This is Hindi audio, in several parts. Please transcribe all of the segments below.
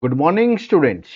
Good morning, students.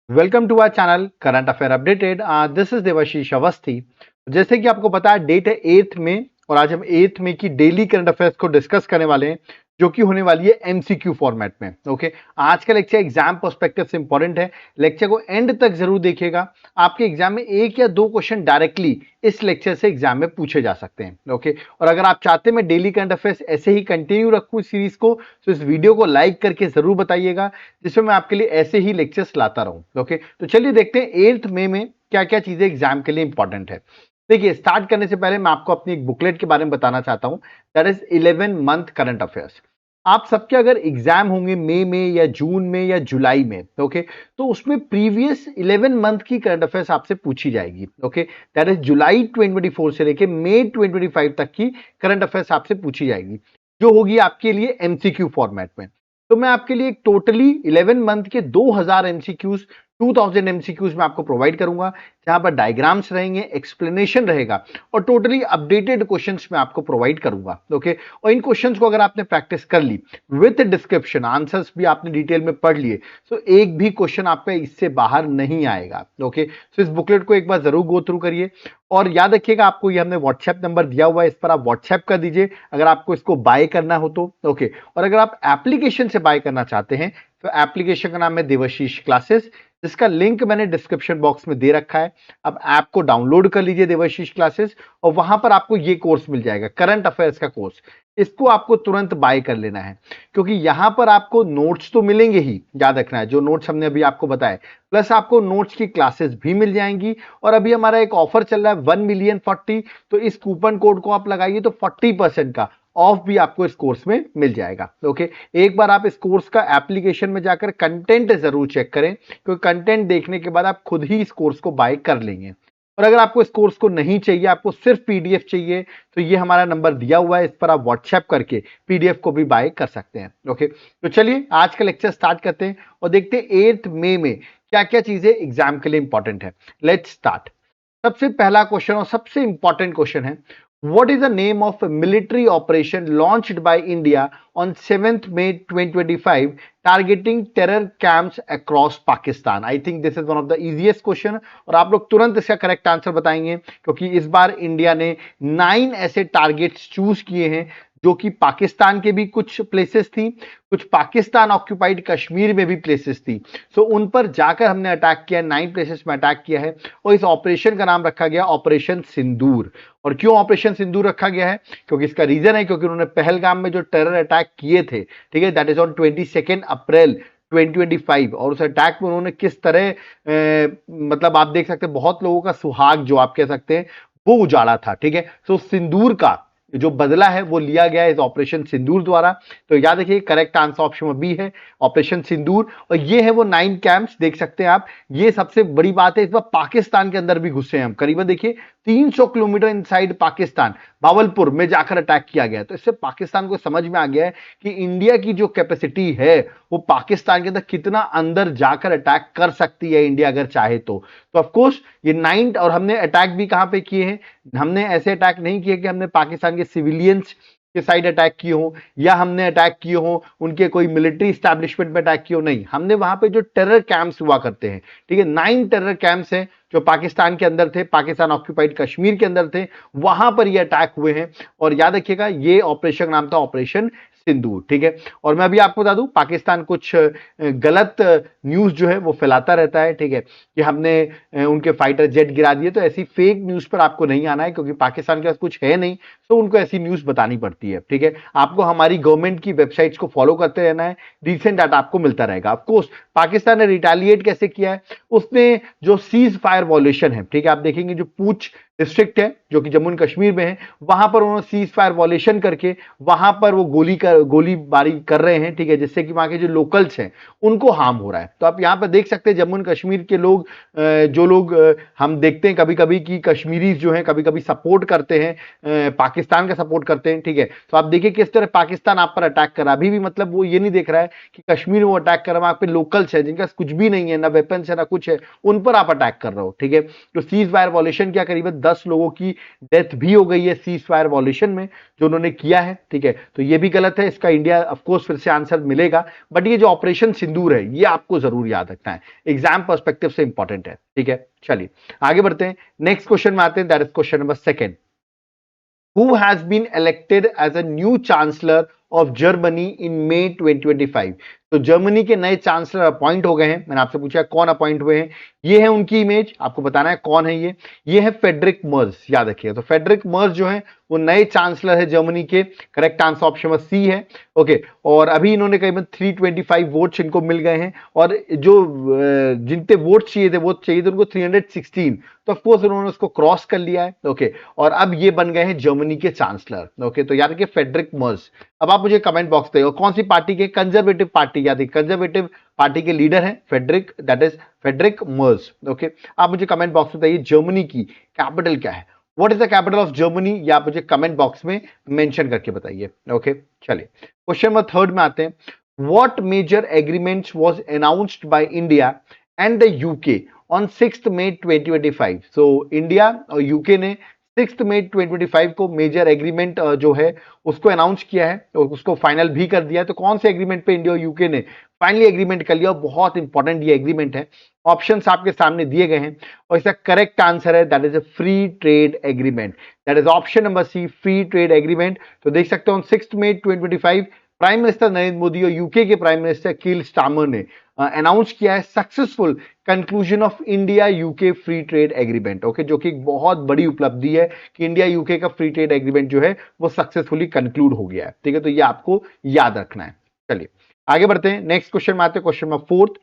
Welcome to our channel Current Affair Updated. This is Debashish Awasthi. जैसे कि आपको पता है डेट है 8th में और आज हम 8th में की डेली करंट अफेयर्स को डिस्कस करने वाले हैं जो कि होने वाली है एमसीक्यू फॉर्मेट में. ओके, आज का लेक्चर एग्जाम पर्सपेक्टिव से इंपॉर्टेंट है. लेक्चर को एंड तक जरूर देखिएगा. आपके एग्जाम में एक या दो क्वेश्चन डायरेक्टली इस लेक्चर से एग्जाम में पूछे जा सकते हैं. ओके, और अगर आप चाहते हैं मैं डेली करंट अफेयर्स ऐसे ही कंटिन्यू रखूं इस सीरीज को, तो इस वीडियो को लाइक करके जरूर बताइएगा जिसमें मैं आपके लिए ऐसे ही लेक्चर्स लाता रहूं. ओके, तो चलिए देखते हैं 8th मई में क्या क्या चीजें एग्जाम के लिए इंपॉर्टेंट है. देखिए, स्टार्ट करने से पहले मैं आपको अपनी एक बुकलेट के बारे में बताना चाहता हूं. That is 11 month current affairs. आप सबके अगर एग्जाम होंगे मई में या जून में या जुलाई में, ओके, तो उसमें प्रीवियस 11 मंथ की करंट अफेयर्स आपसे पूछी जाएगी. ओके, दैट इज जुलाई 2024 से लेके मई 2025 तक की करंट अफेयर्स आपसे पूछी जाएगी जो होगी आपके लिए एमसीक्यू फॉर्मेट में. तो मैं आपके लिए टोटली 11 मंथ के 2000 एमसीक्यूज 2000 एमसीक्यूज में आपको प्रोवाइड करूंगा जहां पर डायग्राम्स रहेंगे, एक्सप्लेनेशन रहेगा और टोटली अपडेटेड क्वेश्चंस मैं आपको प्रोवाइड करूंगा. ओके, और इन क्वेश्चंस को अगर आपने प्रैक्टिस कर ली विथ डिस्क्रिप्शन, आंसर्स भी आपने डिटेल में पढ़ लिए, तो एक भी क्वेश्चन आपका इससे बाहर नहीं आएगा. ओके, तो इस बुकलेट को एक बार जरूर गो थ्रू करिए और याद रखिएगा आपको ये हमने व्हाट्सएप नंबर दिया हुआ है, इस पर आप व्हाट्सएप कर दीजिए अगर आपको इसको बाय करना हो तो. ओके, और अगर आप एप्लीकेशन से बाय करना चाहते हैं तो एप्लीकेशन का नाम है देवाशीष क्लासेस, जिसका लिंक मैंने डिस्क्रिप्शन बॉक्स में दे रखा है. अब ऐप को डाउनलोड कर लीजिए देवाशीष क्लासेस और वहां पर आपको ये कोर्स मिल जाएगा, करंट अफेयर्स का कोर्स. इसको आपको तुरंत बाय कर लेना है क्योंकि यहां पर आपको नोट्स तो मिलेंगे ही, याद रखना है जो नोट्स हमने अभी आपको बताए, प्लस आपको नोट्स की क्लासेस भी मिल जाएंगी. और अभी हमारा एक ऑफर चल रहा है 1,000,040, तो इस कूपन कोड को आप लगाइए तो 40% का ऑफ भी आपको इस कोर्स में मिल जाएगा. ओके, एक बार आप इस कोर्स का एप्लीकेशन में जाकर कंटेंट जरूर चेक करें क्योंकि कंटेंट देखने के बाद आप खुद ही इस कोर्स को बाय कर लेंगे. और अगर आपको इस कोर्स को नहीं चाहिए, आपको सिर्फ पीडीएफ चाहिए, तो ये हमारा नंबर दिया हुआ है, इस पर आप व्हाट्सएप करके पीडीएफ को भी बाय कर सकते हैं. ओके, तो चलिए आज का लेक्चर स्टार्ट करते हैं और देखते हैं 8th मई में क्या क्या चीजें एग्जाम के लिए इंपॉर्टेंट है. Let's start. सबसे पहला क्वेश्चन और सबसे इंपॉर्टेंट क्वेश्चन है, what is the name of a military operation launched by India on 7th May 2025 targeting terror camps across Pakistan? I think this is one of the easiest question और आप लोग तुरंत इसका करेक्ट आंसर बताएंगे क्योंकि इस बार इंडिया ने 9 ऐसे टारगेट्स चूज किए हैं जो कि पाकिस्तान के भी कुछ प्लेसेस थी, कुछ पाकिस्तान ऑक्यूपाइड कश्मीर में भी प्लेसेस थी. सो उन पर जाकर हमने अटैक किया, 9 प्लेसेस में अटैक किया है और इस ऑपरेशन का नाम रखा गया ऑपरेशन सिंदूर. और क्यों ऑपरेशन सिंदूर रखा गया है? क्योंकि इसका रीजन है क्योंकि उन्होंने पहलगाम में जो टेरर अटैक किए थे, ठीक है, दैट इज ऑन 22 अप्रैल 2025, और उस अटैक में उन्होंने किस तरह मतलब आप देख सकते हैं बहुत लोगों का सुहाग जो आप कह सकते हैं वो उजाड़ा था. ठीक है, तो सिंदूर का जो बदला है वो लिया गया इस ऑपरेशन सिंदूर द्वारा. तो याद रखिए करेक्ट आंसर ऑप्शन बी है ऑपरेशन सिंदूर. और ये है वो 9 कैंप्स, देख सकते हैं आप. ये सबसे बड़ी बात है, इस बार पाकिस्तान के अंदर भी घुसे हैं हम, करीबन देखिए 300 किलोमीटर इनसाइड पाकिस्तान भावलपुर में जाकर अटैक किया गया. तो इससे पाकिस्तान को समझ में आ गया है कि इंडिया की जो कैपेसिटी है वो पाकिस्तान के अंदर कितना अंदर जाकर अटैक कर सकती है इंडिया अगर चाहे तो. ऑफ कोर्स ये 9, और हमने अटैक भी कहां पे किए हैं, हमने ऐसे अटैक नहीं किए कि हमने पाकिस्तान के सिविलियंस के साइड अटैक किए हो या हमने अटैक किए हो उनके कोई मिलिट्री स्टैब्लिशमेंट में अटैक किए हो, नहीं, हमने वहां पे जो टेरर कैंप्स हुआ करते हैं, ठीक है, 9 टेरर कैंप्स हैं जो पाकिस्तान के अंदर थे, पाकिस्तान ऑक्यूपाइड कश्मीर के अंदर थे, वहां पर ये अटैक हुए हैं. और याद रखिएगा ये ऑपरेशन नाम था ऑपरेशन सिंदूर. ठीक है, और मैं अभी आपको बता दूं पाकिस्तान कुछ गलत न्यूज जो है वो फैलाता रहता है, ठीक है, कि हमने उनके फाइटर जेट गिरा दिए. तो ऐसी फेक न्यूज पर आपको नहीं आना है क्योंकि पाकिस्तान के पास कुछ है नहीं, तो उनको ऐसी न्यूज बतानी पड़ती है. ठीक है, आपको हमारी गवर्नमेंट की वेबसाइट्स को फॉलो करते रहना है, रिसेंट डाटा आपको मिलता रहेगा. ऑफकोर्स पाकिस्तान ने रिटेलिएट कैसे किया है, उसने जो सीज फायर वॉल्यूशन है, ठीक है, आप देखेंगे जो पूंछ डिस्ट्रिक्ट है जो कि जम्मू एंड कश्मीर में है, वहां पर उन्होंने सीज फायर वॉल्यूशन करके वहां पर वो गोलीबारी कर रहे हैं, ठीक है, जिससे कि वहां के जो लोकल्स हैं उनको हार्म हो रहा है. तो आप यहां पर देख सकते हैं जम्मू एंड कश्मीर के लोग, जो लोग हम देखते हैं कभी कभी कि कश्मीरीज जो हैं कभी कभी सपोर्ट करते हैं, पाकिस्तान का सपोर्ट करते हैं. ठीक है, तो आप देखिए किस तरह पाकिस्तान आप पर अटैक कर रहा है. अभी भी मतलब वो ये नहीं देख रहा है कि कश्मीर में वो अटैक कर रहा है, वहां पे लोकल्स है जिनका कुछ भी नहीं है, ना वेपन्स है ना कुछ है, उन पर आप अटैक कर रहे हो. ठीक है, तो सीज फायर वॉल्यूशन क्या करीबन 10 लोगों की डेथ भी हो गई है सीज फायर वॉल्यूशन में जो उन्होंने किया है, ठीक है। तो ये भी गलत है, इसका इंडिया ऑफ कोर्स फिर से आंसर मिलेगा, बट ये जो ऑपरेशन सिंदूर है ये आपको जरूर याद रखना है, एग्जाम पर्सपेक्टिव से इंपॉर्टेंट है, ठीक है। चलिए आगे बढ़ते हैं, नेक्स्ट क्वेश्चन में आते हैं, that is question number second. Who has been elected as a new chancellor of Germany in May 2025? तो जर्मनी के नए चांसलर अपॉइंट हो गए हैं। मैंने आपसे पूछा कौन अपॉइंट हुए हैं, ये है उनकी इमेज, आपको बताना है कौन है ये है फ्रेडरिक मर्ज, याद रखिएगा। तो फ्रेडरिक मर्ज जो है वो नए चांसलर है जर्मनी के, correct answer option number C है, ओके। और अभी इन्होंने करीबन 325 वोट्स इनको मिल गए हैं, और जो जिनके वोट चाहिए थे उनको 316, तो ऑफकोर्स उन्होंने उसको क्रॉस कर लिया है, ओके। और अब ये बन गए हैं जर्मनी के चांसलर, ओके। तो याद रखिए फ्रेडरिक मर्ज। अब आप मुझे कमेंट बॉक्स में कौन सी पार्टी के, कंजर्वेटिव पार्टी, याद रखिए कंजर्वेटिव पार्टी के लीडर हैं Friedrich, that is Friedrich Merz, okay. आप मुझे कमेंट बॉक्स में बताइए जर्मनी की कैपिटल क्या है, what is the capital of Germany, या आप मुझे कमेंट बॉक्स में मेंशन करके बताइए, ओके। चलिए क्वेश्चन नंबर थर्ड में आते हैं। What major agreements was announced by India and the UK on 6 May 2025? So India और यूके ने 6 मई 2025 को मेजर एग्रीमेंट जो है उसको अनाउंस किया है और उसको फाइनल भी कर दिया है। तो कौन से एग्रीमेंट पे इंडिया और यूके ने फाइनली एग्रीमेंट कर लिया, और बहुत इंपॉर्टेंट ये एग्रीमेंट है। ऑप्शंस आपके सामने दिए गए हैं और इसका करेक्ट आंसर है that is a free trade agreement, that is option number C, free trade agreement. तो देख सकते हो 6 मई 2025 प्राइम मिनिस्टर नरेंद्र मोदी और यूके के प्राइम मिनिस्टर कीर स्टारमर ने अनाउंस किया है successful conclusion of India UK free trade agreement, okay. जो कि एक बहुत बड़ी उपलब्धि है कि इंडिया यूके का फ्री ट्रेड एग्रीमेंट जो है वो सक्सेसफुली कंक्लूड हो गया है, ठीक है। तो ये आपको याद रखना है। चलिए आगे बढ़ते हैं, नेक्स्ट क्वेश्चन में आते हैं, question number fourth.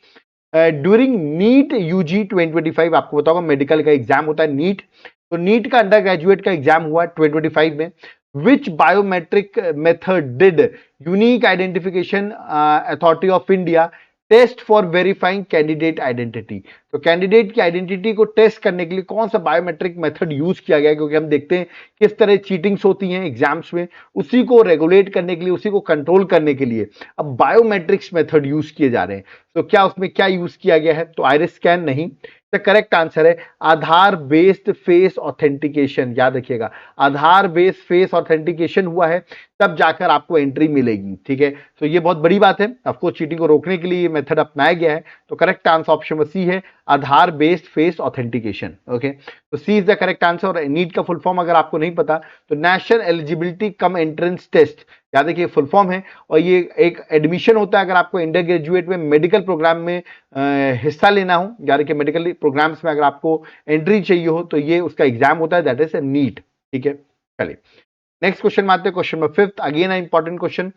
During NEET UG 2025, आपको बताओगा मेडिकल का एग्जाम होता है नीट, तो नीट का अंडर ग्रेजुएट का एग्जाम हुआ 2025 में। Which biometric method did unique identification authority of India test for verifying candidate identity? तो कैंडिडेट की आइडेंटिटी को टेस्ट करने के लिए कौन सा बायोमेट्रिक मेथड यूज किया गया, क्योंकि हम देखते हैं किस तरह चीटिंग्स होती हैं एग्जाम्स में, उसी को रेगुलेट करने के लिए, उसी को कंट्रोल करने के लिए अब बायोमेट्रिक्स मेथड यूज किए जा रहे हैं। तो क्या उसमें क्या यूज किया गया है, तो आइरिस स्कैन नहीं, तो करेक्ट आंसर है आधार बेस्ड फेस ऑथेंटिकेशन। याद रखिएगा आधार बेस्ड फेस ऑथेंटिकेशन हुआ है तब जाकर आपको एंट्री मिलेगी, ठीक है। तो ये बहुत बड़ी बात है, आपको चीटिंग को रोकने के लिए ये मेथड अपनाया गया है। तो करेक्ट आंसर ऑप्शन सी है Aadhaar based face authentication, okay. तो C is the correct answer. और नीट का फुल फॉर्म अगर आपको नहीं पता तो national eligibility cum entrance test, याद रखिए फुल फॉर्म है, और ये एक एडमिशन होता है अगर आपको अंडर ग्रेजुएट में मेडिकल प्रोग्राम में हिस्सा लेना हो, याद रखिए मेडिकल प्रोग्राम्स में अगर आपको एंट्री चाहिए हो तो ये उसका एग्जाम होता है, दैट इज नीट, ठीक है। चलिए नेक्स्ट क्वेश्चन में आते हैं, question number fifth, again a important question.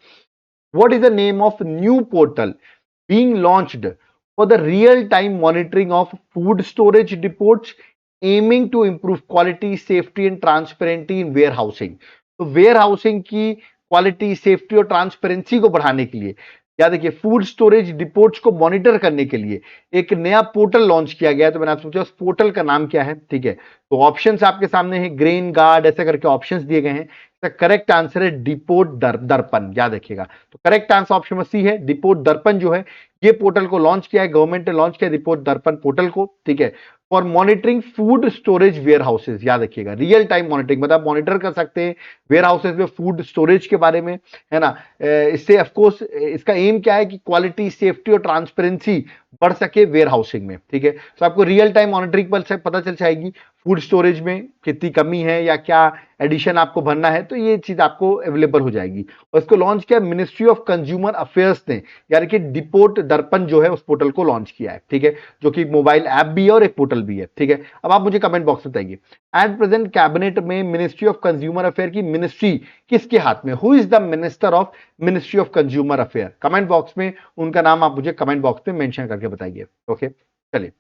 What is the name of new portal being launched for the real time monitoring of food storage reports aiming to improve quality safety and transparency in warehousing? तो वेयर हाउसिंग की क्वालिटी सेफ्टी और ट्रांसपेरेंसी को बढ़ाने के लिए, याद रखिए फूड स्टोरेज रिपोर्ट्स को मॉनिटर करने के लिए एक नया पोर्टल लॉन्च किया गया है। तो मैंने आपसे पूछा उस पोर्टल का नाम क्या है, ठीक है। तो ऑप्शंस आपके सामने है, ग्रेन गार्ड, ऐसे करके ऑप्शंस दिए गए हैं। करेक्ट आंसर है डिपोट दर्पण, याद रखिएगा। तो करेक्ट आंसर ऑप्शन सी है डिपोट दर्पण जो है ये पोर्टल को लॉन्च किया है, गवर्नमेंट ने लॉन्च किया रिपोर्ट दर्पण पोर्टल को, ठीक है, for monitoring food storage warehouses. याद रखिएगा रियल टाइम मॉनिटरिंग, मतलब मॉनिटर कर सकते हैं वेयर हाउसेज में फूड स्टोरेज के बारे में, है ना। इससे ऑफकोर्स इसका एम क्या है कि क्वालिटी सेफ्टी और ट्रांसपेरेंसी बढ़ सके वेयर हाउसिंग में, ठीक है। तो आपको रियल टाइम मॉनिटरिंग पर पता चल जाएगी फूड स्टोरेज में कितनी कमी है या क्या एडिशन आपको भरना है, तो ये चीज आपको अवेलेबल हो जाएगी। और इसको लॉन्च किया मिनिस्ट्री ऑफ कंज्यूमर अफेयर्स ने, यानी कि डिपोट दर्पण जो है उस पोर्टल को लॉन्च किया है, ठीक है, जो कि मोबाइल ऐप भी है और एक पोर्टल भी है, ठीक है। अब आप मुझे कमेंट बॉक्स में बताइए एट प्रेजेंट कैबिनेट में मिनिस्ट्री ऑफ कंज्यूमर अफेयर की मिनिस्ट्री किसके हाथ में, who is the minister of ministry of consumer affair? Comment box में उनका नाम आप मुझे कमेंट बॉक्स में मेंशन करके बताइए, ओके। चलिए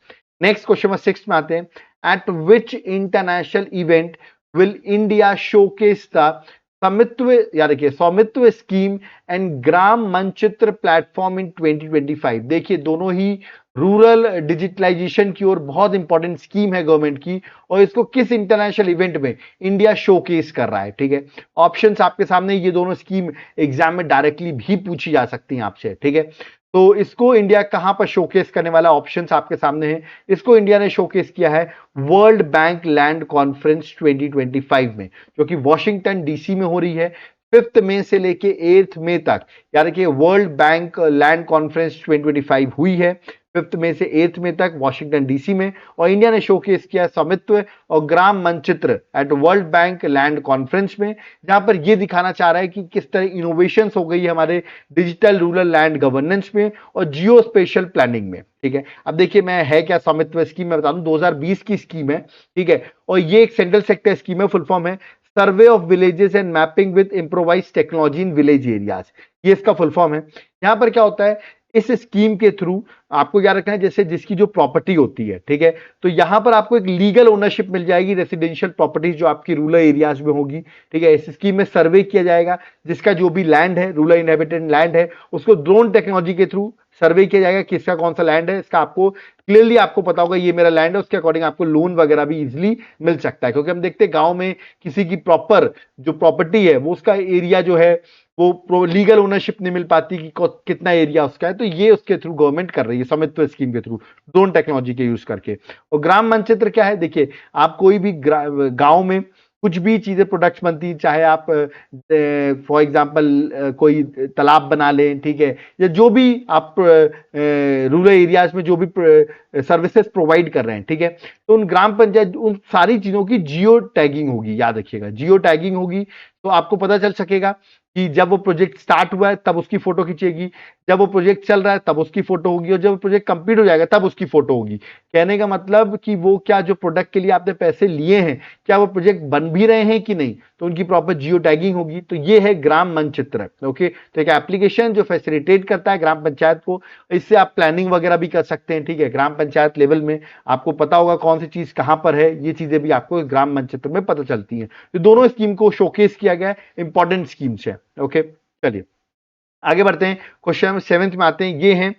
नेक्स्ट क्वेश्चन में सिक्स में आते हैं। Eight which international event will India showcase the स्वामित्व, याद रखिए स्वामित्व स्कीम एंड ग्राम मानचित्र प्लेटफॉर्म इन 2025? देखिए दोनों ही रूरल डिजिटलाइजेशन की ओर बहुत इंपॉर्टेंट स्कीम है गवर्नमेंट की, और इसको किस इंटरनेशनल इवेंट में इंडिया शोकेस कर रहा है, ठीक है। ऑप्शंस आपके सामने, ये दोनों स्कीम एग्जाम में डायरेक्टली भी पूछी जा सकती हैं आपसे, ठीक है। तो इसको इंडिया कहां पर शोकेस करने वाला, ऑप्शंस आपके सामने हैं। इसको इंडिया ने शोकेस किया है वर्ल्ड बैंक लैंड कॉन्फ्रेंस 2025 में, जो कि वॉशिंगटन डीसी में हो रही है 5 मई से लेके 8 मई तक। यानी कि वर्ल्ड बैंक लैंड कॉन्फ्रेंस 2025 हुई है 5 मई से 8 मई तक वॉशिंगटन डीसी में, और इंडिया ने शोकेस किया स्वामित्व और Gram Manchitra at world bank land conference में, जहां पर यह दिखाना चाह रहा है कि किस तरह इनोवेशंस हो गई है हमारे डिजिटल रूरल लैंड गवर्नेंस में और जियो स्पेशल प्लानिंग में। ठीक है, अब देखिए मैं है क्या स्वामित्व स्कीम, मैं बता दूं 2020 की स्कीम है। ठीक है, और ये एक सेंट्रल सेक्टर स्कीम है, फुल फॉर्म है survey of villages and mapping with improvise technology in village areas, ये इसका फुल फॉर्म है। यहां पर क्या होता है, इस स्कीम के थ्रू आपको क्या रखना है, जैसे जिसकी जो प्रॉपर्टी होती है, ठीक है, तो यहां पर आपको एक लीगल ओनरशिप मिल जाएगी रेसिडेंशियल प्रॉपर्टीज जो आपकी रूरल एरियाज में होगी। ठीक है, इस स्कीम में सर्वे किया जाएगा, जिसका जो भी लैंड है, रूरल इनहेबिटेड लैंड है, उसको ड्रोन टेक्नोलॉजी के थ्रू सर्वे किया जाएगा किसका कौन सा लैंड है, इसका आपको क्लियरली आपको पता होगा ये मेरा लैंड है, उसके अकॉर्डिंग आपको लोन वगैरह भी इजीली मिल सकता है। क्योंकि हम देखते हैं गांव में किसी की प्रॉपर जो प्रॉपर्टी है वो उसका एरिया जो है वो लीगल ओनरशिप नहीं मिल पाती कि कितना एरिया उसका है, तो ये उसके थ्रू गवर्नमेंट कर रही है स्वामित्व स्कीम के थ्रू ड्रोन टेक्नोलॉजी के यूज करके। और ग्राम मानचित्र क्या है, देखिए आप कोई भी गांव में कुछ भी चीजें प्रोडक्ट्स बनती, चाहे आप फॉर एग्जांपल कोई तालाब बना लें, ठीक है, या जो भी आप रूरल एरियाज में जो भी सर्विसेज प्रोवाइड कर रहे हैं, ठीक है, तो उन ग्राम पंचायत उन सारी चीजों की जियो टैगिंग होगी, याद रखिएगा जियो टैगिंग होगी, तो आपको पता चल सकेगा कि जब वो प्रोजेक्ट स्टार्ट हुआ है तब उसकी फोटो खींचेगी, जब वो प्रोजेक्ट चल रहा है तब उसकी फोटो होगी, और जब वो प्रोजेक्ट कंप्लीट हो जाएगा तब उसकी फोटो होगी। कहने का मतलब कि वो क्या जो प्रोडक्ट के लिए आपने पैसे लिए हैं क्या वो प्रोजेक्ट बन भी रहे हैं कि नहीं, तो उनकी प्रॉपर जियो टैगिंग होगी। तो ये है ग्राम मानचित्र। ओके, तो एक एप्लीकेशन जो फैसिलिटेट करता है ग्राम पंचायत को, इससे आप प्लानिंग वगैरह भी कर सकते हैं। ठीक है, ग्राम पंचायत लेवल में आपको पता होगा कौन सी चीज कहां पर है, ये चीजें भी आपको ग्राम मानचित्र में पता चलती हैं। तो दोनों स्कीम को शोकेस किया गया है, इंपॉर्टेंट स्कीम्स है। ओके, चलिए आगे बढ़ते हैं, क्वेश्चन 7 में आते हैं। ये हैं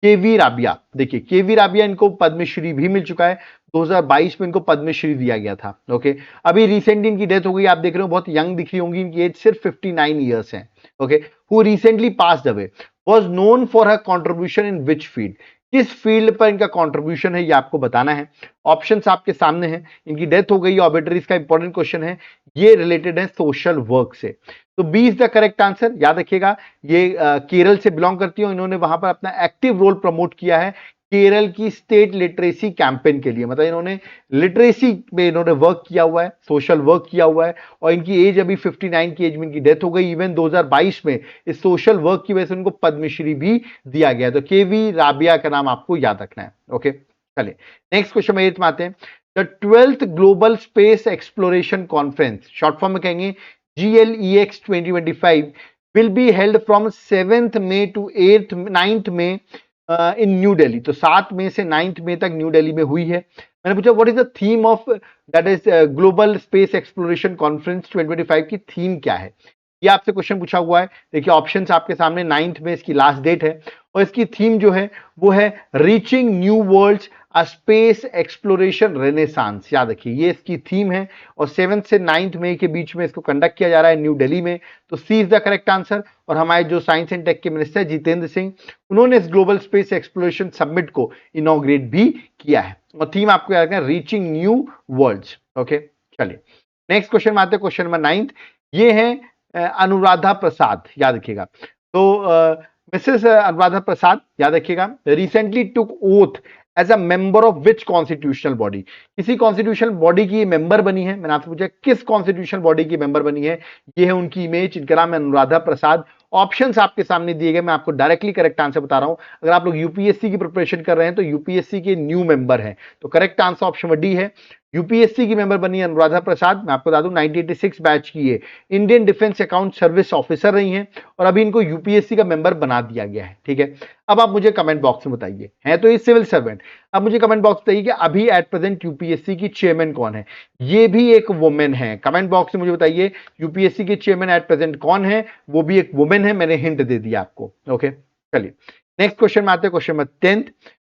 केवी राबिया। देखिए केवी राबिया, इनको पद्मश्री भी मिल चुका है, 2022 में इनको पद्मश्री दिया गया था। ओके, अभी रिसेंटली इनकी डेथ हो गई, आप देख रहे हो बहुत यंग दिख रही होंगी, इनकी एज सिर्फ 59 ईयर्स है। Okay, who recently passed away, was known for her contribution in which field, किस फील्ड पर इनका कंट्रीब्यूशन है ये आपको बताना है। ऑप्शंस आपके सामने हैं, इनकी डेथ हो गई, ऑबिटरीज का इंपॉर्टेंट क्वेश्चन है, ये रिलेटेड है सोशल वर्क से। तो B is the correct answer, याद रखिएगा ये केरल से बिलोंग करती है, इन्होंने वहां पर अपना एक्टिव रोल प्रमोट किया है केरल की स्टेट लिटरेसी कैंपेन के लिए, मतलब इन्होंने लिटरेसी में इन्होंने वर्क किया हुआ है, सोशल वर्क किया हुआ है, और इनकी एज अभी 59 की एज में इनकी डेथ हो गई। इवन 2022 में इस सोशल वर्क की वजह से उनको पद्मश्री भी दिया गया। तो केवी राबिया का नाम आपको याद रखना है। ओके, चलिए नेक्स्ट क्वेश्चन 8 में आते हैं। The 12th global space exploration conference, short form में कहेंगे GLEX 2025, will be held from 7th May to 9th May in new Delhi. तो 7 मई से 9 मई तक न्यू दिल्ली में हुई है। मैंने पूछा what is the theme of that is global space exploration conference 2025 की थीम क्या है, ये आपसे क्वेश्चन पूछा हुआ है। देखिए ऑप्शंस आपके सामने, 9 में इसकी लास्ट डेट है, और इसकी थीम जो है वो है reaching new worlds a space exploration renaissance, याद रखिए ये इसकी थीम है, और 7 से 9 मई के बीच में इसको कंडक्ट किया जा रहा है न्यू दिल्ली में। तो C is the correct answer. और हमारे जो साइंस एंड टेक के मिनिस्टर जितेंद्र सिंह, उन्होंने इस ग्लोबल स्पेस एक्सप्लोरेशन समिट को इनॉग्रेट भी किया है, और थीम आपको याद रखना रीचिंग न्यू वर्ल्ड्स। ओके, चलिए नेक्स्ट क्वेश्चन में आते हैं, क्वेश्चन नंबर 9। ये है अनुराधा प्रसाद, याद रखिएगा। तो मिसेस अनुराधा प्रसाद, याद रखिएगा, recently took oath as a member of which constitutional body, किसी कॉन्स्टिट्यूशनल बॉडी की मेंबर बनी है। मैंने आपसे पूछा किस कॉन्स्टिट्यूशनल बॉडी की मेंबर बनी है, ये है उनकी इमेज, इनका नाम है अनुराधा प्रसाद। ऑप्शंस आपके सामने दिए गए, मैं आपको डायरेक्टली करेक्ट आंसर बता रहा हूं। अगर आप लोग यूपीएससी की प्रिपरेशन कर रहे हैं तो यूपीएससी के न्यू मेंबर हैं, तो करेक्ट आंसर ऑप्शन डी है। यूपीएससी की मेंबर बनी अनुराधा प्रसाद, मैं आपको बता दूं 1986 बैच की है, Indian defence account service officer रही हैं, और अभी इनको यूपीएससी का मेंबर बना दिया गया है। ठीक है, अब आप मुझे कमेंट बॉक्स में बताइए, हैं तो ये सिविल सर्वेंट, अब मुझे कमेंट बॉक्स बताइए कि अभी एट प्रेजेंट यूपीएससी की चेयरमैन कौन है। ये भी एक वुमेन है, कमेंट बॉक्स में मुझे बताइए यूपीएससी के चेयरमैन एट प्रेजेंट कौन है, वो भी एक वुमेन है, मैंने हिंट दे दिया आपको। ओके, चलिए नेक्स्ट क्वेश्चन में आते हैं, question number 10।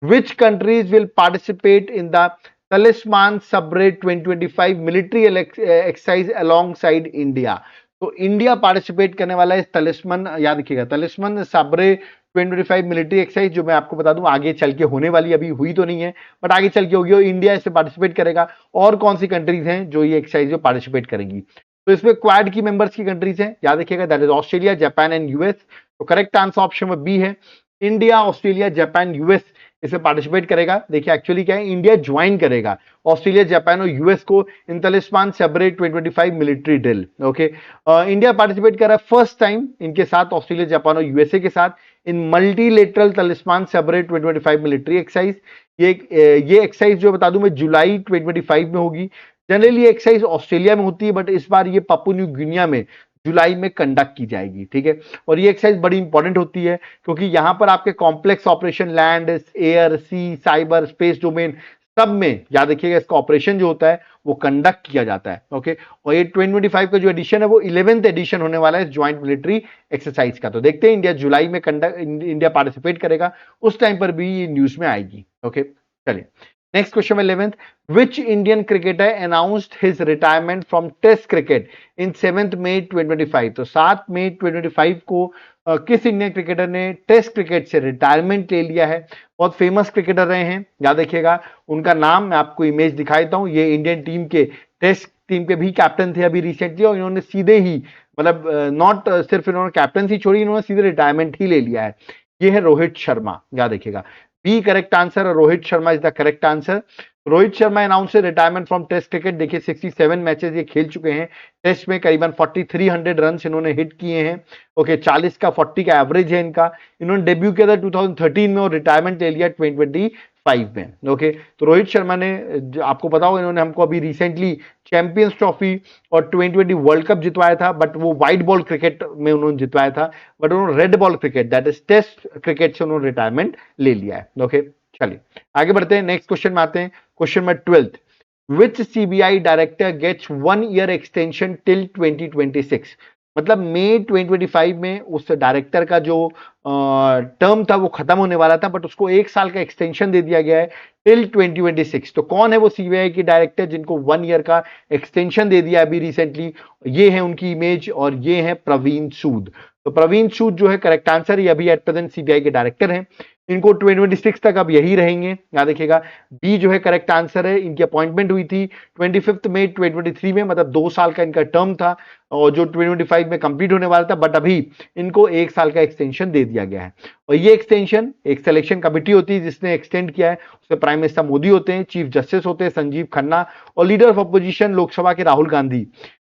Which countries will participate in the talisman sabre 2025 military exercise alongside India. तो इंडिया पार्टिसिपेट करने वाला है तलिस्मान, याद रखिएगा तलिस्मान सबरे 2025 मिलिट्री एक्सरसाइज जो मैं आपको बता दूं आगे चल के होने वाली, अभी हुई तो नहीं है बट आगे चल के होगी और इंडिया इसमें पार्टिसिपेट करेगा। और कौन सी कंट्रीज हैं जो ये एक्सरसाइज में पार्टिसिपेट करेंगी? तो इसमें क्वाड की मेंबर्स की कंट्रीज हैं, याद रखिएगा, that is Australia, Japan and US. तो करेक्ट आंसर ऑप्शन में बी है, इंडिया, ऑस्ट्रेलिया, जापान, यूएस इसमें पार्टिसिपेट करेगा। देखिए एक्चुअली क्या है, इंडिया ज्वाइन करेगा ऑस्ट्रेलिया, जापान और यूएस को इन तलिस्मान सेबरेट 2025 military drill. Okay, India participate कर रहा है फर्स्ट टाइम इनके साथ, ऑस्ट्रेलिया, जापान और यूएसए के साथ, इन मल्टीलेटरल तलिस्मान सेबरेट 2025 मिलिट्री एक्सरसाइज। ये एक्सरसाइज जो बता दूं मैं जुलाई 2025 में होगी। जनरली एक्सरसाइज ऑस्ट्रेलिया में होती है बट इस बार ये पापुआ न्यू गिनिया में जुलाई में कंडक्ट की जाएगी। ठीक है, और ये एक्सरसाइज बड़ी इंपॉर्टेंट होती है क्योंकि यहां पर आपके कॉम्प्लेक्स ऑपरेशन लैंड, एयर, सी, साइबर, स्पेस डोमेन सब में याद रखिएगा इसका ऑपरेशन जो होता है वो कंडक्ट किया जाता है। ओके, और ये 2025 का जो एडिशन है वो 11th एडिशन होने वाला है ज्वाइंट मिलिट्री एक्सरसाइज का। तो देखते हैं इंडिया जुलाई में इंडिया पार्टिसिपेट करेगा, उस टाइम पर भी ये न्यूज में आएगी। ओके, चलिए नेक्स्ट क्वेश्चन में 11th, which Indian cricketer announced his retirement from test cricket in 7 मई 2025? तो 7 मई 2025 को किस इंडियन क्रिकेटर ने टेस्ट क्रिकेट से रिटायरमेंट ले लिया है? बहुत फेमस क्रिकेटर रहे हैं, याद रखिएगा उनका नाम, मैं आपको इमेज दिखा देता हूं। ये इंडियन टीम के टेस्ट टीम के भी कैप्टन थे अभी रिसेंटली, और इन्होंने सीधे ही मतलब नॉट सिर्फ इन्होंने कैप्टनसी छोड़ी, इन्होंने सीधे रिटायरमेंट ही ले लिया है। ये है रोहित शर्मा, याद रखिएगा, B correct answer, Rohit Sharma is the correct answer. Rohit Sharma announce retirement from test cricket. देखिए 67 मैचेस ये खेल चुके हैं, टेस्ट में करीबन 4300 रन इन्होंने हिट किए हैं। ओके, 40 का 40 का एवरेज है इनका। इन्होंने डेब्यू किया था 2013 में और रिटायरमेंट ले लिया 2025 में। ओके, तो रोहित शर्मा ने, आपको पता होगा इन्होंने हमको अभी रिसेंटली चैंपियंस ट्रॉफी और 2020 वर्ल्ड कप जितवाया था, बट वो व्हाइट बॉल क्रिकेट में उन्होंने जितवाया था, बट उन्होंने red ball cricket that is test cricket से उन्होंने रिटायरमेंट ले लिया है। ओके, चलिए आगे बढ़ते हैं, नेक्स्ट क्वेश्चन में आते हैं। क्वेश्चन में 12th, which CBI director gets 1 year extension till 2026? मतलब मई 2025 में उस डायरेक्टर का जो टर्म था वो खत्म होने वाला था, बट उसको 1 साल का एक्सटेंशन दे दिया गया है टिल 2026। तो कौन है वो सीबीआई की डायरेक्टर जिनको 1 ईयर का एक्सटेंशन दे दिया अभी रिसेंटली? ये है उनकी इमेज और ये है प्रवीण सूद। तो प्रवीण सूद जो है करेक्ट आंसर, ये अभी एट प्रेजेंट सीबीआई के डायरेक्टर हैं। इनको 2026 तक अब यही रहेंगे, याद रखिएगा। बी जो है करेक्ट आंसर है, इनकी अपॉइंटमेंट हुई थी 25 मई 2023 में, मतलब 2 साल का इनका टर्म था और जो 2025 में कंप्लीट होने वाला था, बट अभी इनको 1 साल का एक्सटेंशन दे दिया गया है। और ये एक्सटेंशन एक सिलेक्शन कमेटी होती है जिसने एक्सटेंड किया है, उसमें प्राइम मिनिस्टर मोदी होते हैं, चीफ जस्टिस होते हैं संजीव खन्ना, और लीडर ऑफ अपोजिशन लोकसभा के राहुल गांधी।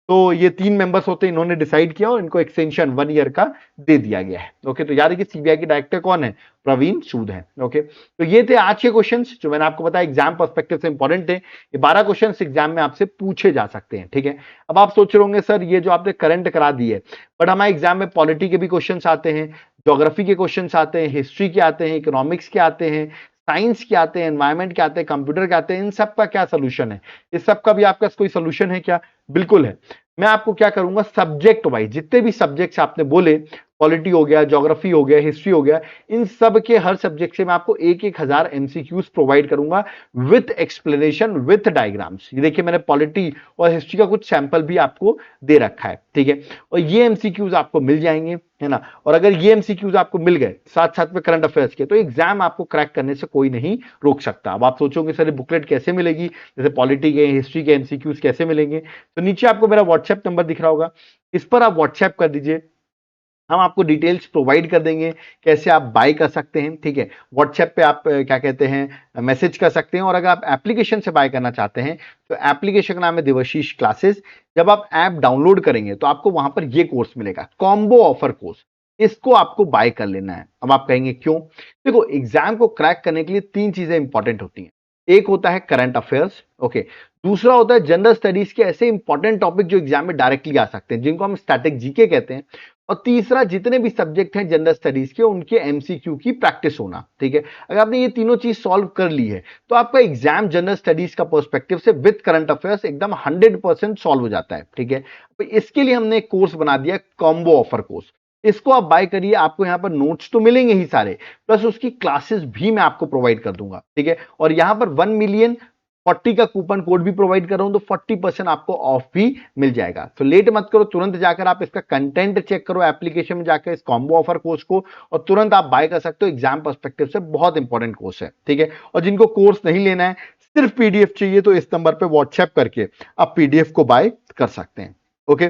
तो ये 3 मेंबर्स होते हैं, इन्होंने डिसाइड किया और इनको एक्सटेंशन 1 ईयर का दे दिया गया है। ओके, तो याद रखिए सीबीआई के डायरेक्टर कौन है? प्रवीण सूद है। ओके, तो ये थे आज के क्वेश्चंस जो मैंने आपको बताया एग्जाम पर्सपेक्टिव से इंपॉर्टेंट थे। ये 12 क्वेश्चंस एग्जाम में आपसे पूछे जा सकते हैं। ठीक है, अब आप सोच रहे होंगे सर ये जो आपने करंट करा दी है, बट हमारे एग्जाम में पॉलिटी के भी क्वेश्चन आते हैं, ज्योग्राफी के क्वेश्चन आते हैं, हिस्ट्री के आते हैं, इकोनॉमिक्स के आते हैं, साइंस के आते हैं, एनवायरमेंट के आते हैं, कंप्यूटर के आते हैं। इन सब का क्या सोल्यूशन है? इस सब का भी आपका कोई सोल्यूशन है क्या? बिल्कुल है। मैं आपको क्या करूंगा, सब्जेक्ट वाइज जितने भी सब्जेक्ट्स आपने बोले, पॉलिटी हो गया, ज्योग्राफी हो गया, हिस्ट्री हो गया, इन सब के हर सब्जेक्ट से मैं आपको 1,000 एमसीक्यूज प्रोवाइड करूंगा विथ एक्सप्लेनेशन विथ डायग्राम्स। ये देखिए मैंने पॉलिटी और हिस्ट्री का कुछ सैंपल भी आपको दे रखा है। ठीक है, और ये एमसीक्यूज आपको मिल जाएंगे, है ना। और अगर ये एमसीक्यूज आपको मिल गए साथ साथ में करंट अफेयर्स के, तो एग्जाम आपको क्रैक करने से कोई नहीं रोक सकता। अब आप सोचोगे सर बुकलेट कैसे मिलेगी, जैसे पॉलिटी के, हिस्ट्री के एमसीक्यूज कैसे मिलेंगे? तो नीचे आपको मेरा व्हाट्सएप नंबर दिख रहा होगा, इस पर आप व्हाट्सएप कर दीजिए, हम आपको डिटेल्स प्रोवाइड कर देंगे कैसे आप बाय कर सकते हैं। ठीक है, व्हाट्सएप पे आप क्या कहते हैं मैसेज कर सकते हैं। और अगर आप एप्लीकेशन से बाय करना चाहते हैं तो एप्लीकेशन का नाम है देवाशीष क्लासेस। जब आप ऐप डाउनलोड करेंगे तो आपको वहां पर ये कोर्स मिलेगा, कॉम्बो ऑफर कोर्स, इसको आपको बाय कर लेना है। अब आप कहेंगे क्यों? देखो एग्जाम को क्रैक करने के लिए 3 चीजें इंपॉर्टेंट होती हैं। एक होता है करंट अफेयर्स, ओके, दूसरा होता है जनरल स्टडीज के ऐसे इंपॉर्टेंट टॉपिक जो एग्जाम में डायरेक्टली आ सकते हैं, जिनको हम स्टैटिक जीके कहते हैं, और तीसरा जितने भी सब्जेक्ट हैं जनरल स्टडीज के उनके एमसीक्यू की प्रैक्टिस होना। ठीक है, अगर आपने ये तीनों चीज सॉल्व कर ली है तो आपका एग्जाम जनरल स्टडीज का पर्सपेक्टिव से विद करंट अफेयर्स एकदम 100% सॉल्व हो जाता है। ठीक है, तो इसके लिए हमने एक कोर्स बना दिया, कॉम्बो ऑफर कोर्स। इसको आप बाय करिए, आपको यहाँ पर नोट्स तो मिलेंगे ही सारे, प्लस उसकी क्लासेस भी मैं आपको प्रोवाइड कर दूंगा। ठीक है, और यहाँ पर 1 मिलियन 40 का कूपन कोड भी प्रोवाइड कर रहा हूं, तो 40% आपको ऑफ भी मिल जाएगा। तो लेट मत करो, तुरंत जाकर आप इसका कंटेंट चेक करो एप्लीकेशन में जाकर इस कॉम्बो ऑफर कोर्स को, और तुरंत आप बाय कर सकते हो। एग्जाम पर्सपेक्टिव से बहुत इंपॉर्टेंट कोर्स है, ठीक है। और जिनको कोर्स नहीं लेना है, सिर्फ पीडीएफ चाहिए, तो इस नंबर पे व्हाट्सएप करके आप पीडीएफ को बाय कर सकते हैं। ओके,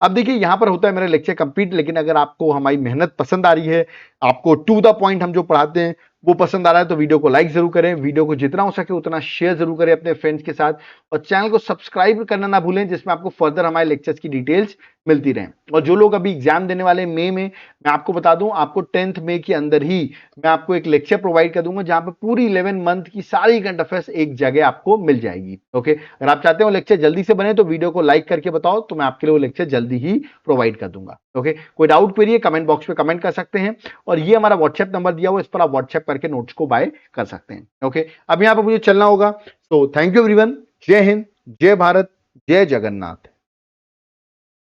अब देखिए यहां पर होता है मेरा लेक्चर कंप्लीट, लेकिन अगर आपको हमारी मेहनत पसंद आ रही है, आपको टू द पॉइंट हम जो पढ़ाते हैं वो पसंद आ रहा है, तो वीडियो को लाइक जरूर करें, वीडियो को जितना हो सके उतना शेयर जरूर करें अपने फ्रेंड्स के साथ, और चैनल को सब्सक्राइब करना ना भूलें, जिसमें आपको फर्दर हमारे लेक्चर्स की डिटेल्स मिलती रहें। और जो लोग अभी एग्जाम देने वाले मई में, मैं आपको बता दूं, आपको 10th मई के अंदर ही मैं आपको एक लेक्चर प्रोवाइड कर दूंगा, जहां पर पूरी 11 मंथ की सारी करंट अफेयर्स एक जगह आपको मिल जाएगी। ओके, अगर आप चाहते हो लेक्चर जल्दी से बने, तो वीडियो को लाइक करके बताओ, तो मैं आपके लिए वो लेक्चर जल्दी ही प्रोवाइड कर दूंगा। ओके, कोई डाउट क्वेरी है कमेंट बॉक्स में कमेंट कर सकते हैं, और ये हमारा व्हाट्सएप नंबर दिया हुआ, इस पर आप व्हाट्सएप करके नोट्स को बाय कर सकते हैं। ओके, अब यहां पर मुझे चलना होगा, तो थैंक यू एवरीवन। जय हिंद, जय भारत, जय जगन्नाथ।